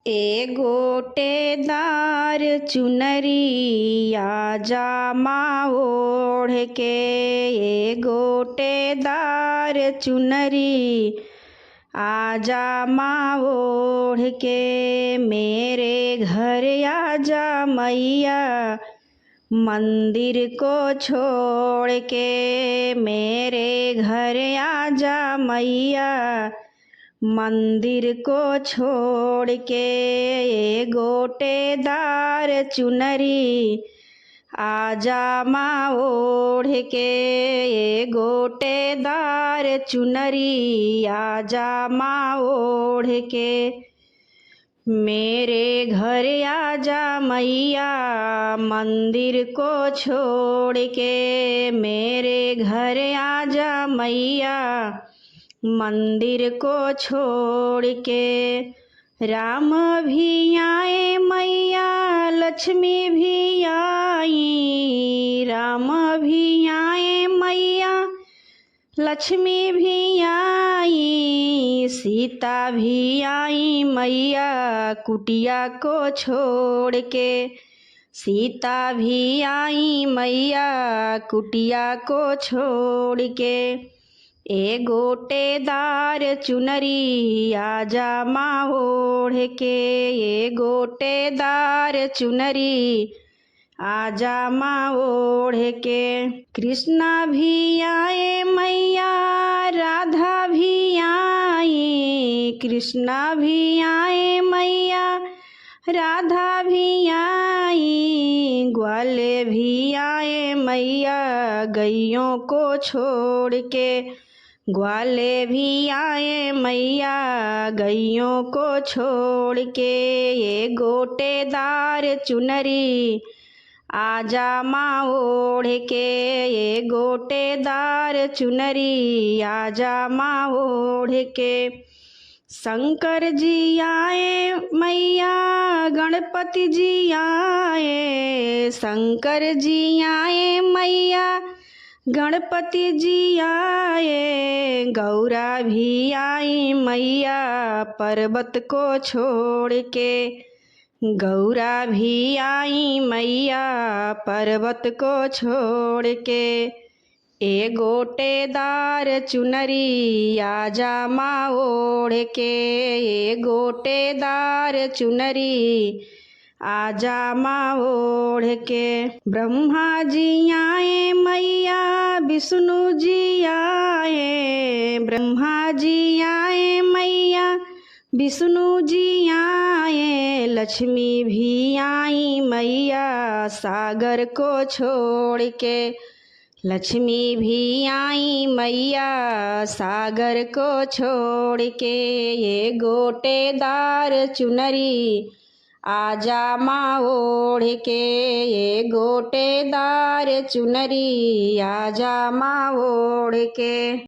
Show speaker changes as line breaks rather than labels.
ए गोटेदार चुनरी आजा माँ ओढ़ के। ए गोटेदार चुनरी आजा माँ ओढ़ के। मेरे घर आजा मैया मंदिर को छोड़ के। मेरे घर आजा मैया मंदिर को छोड़ के। ए गोटेदार चुनरी आजा माँ ओढ़ के। ए गोटेदार चुनरी आजा माँ ओढ़ के। मेरे घर आजा मैया मंदिर को छोड़ के। मेरे घर आजा मैया मंदिर को छोड़ के। राम भी आए मैया लक्ष्मी भी आई। राम भी आए मैया लक्ष्मी भी आई। सीता भी आई मैया कुटिया को छोड़ के। सीता भी आई मैया कुटिया को छोड़ के। ए गोटेदार चुनरी आजा माँ ओढ़ के। ए गोटेदार चुनरी आजा माँ ओढ़ के। कृष्णा भी आए मैया राधा भी आई। कृष्णा भी आए मैया राधा भी आई। ग्वाले भी आए मैया गैयों को छोड़ के। ग्वाले भी आए मैया गैयों को छोड़ के। ये गोटेदार चुनरी आजा माँ ओढ़ के। ये गोटेदार चुनरी आजा माँ ओढ़ के। शंकर जी आए मैया गणपति जी आए। शंकर जी आए मैया गणपति जी आए। गौरा भी आई मैया पर्वत को छोड़ के। गौरा भी आई मैया पर्वत को छोड़ के। ए गोटेदार चुनरी आजा माँ ओढ़ के। ए गोटेदार चुनरी आजा माँ ओढ़ के। ब्रह्मा जी आए मैया विष्णु जी आए। ब्रह्मा जी आए मैया विष्णु जी आए। लक्ष्मी भी आई मैया सागर को छोड़ के। लक्ष्मी भी आई मैया सागर को छोड़ के। ये गोटेदार चुनरी आजा माँ ओढ़ के। ये गोटेदार चुनरी आजा माँ ओढ़ के।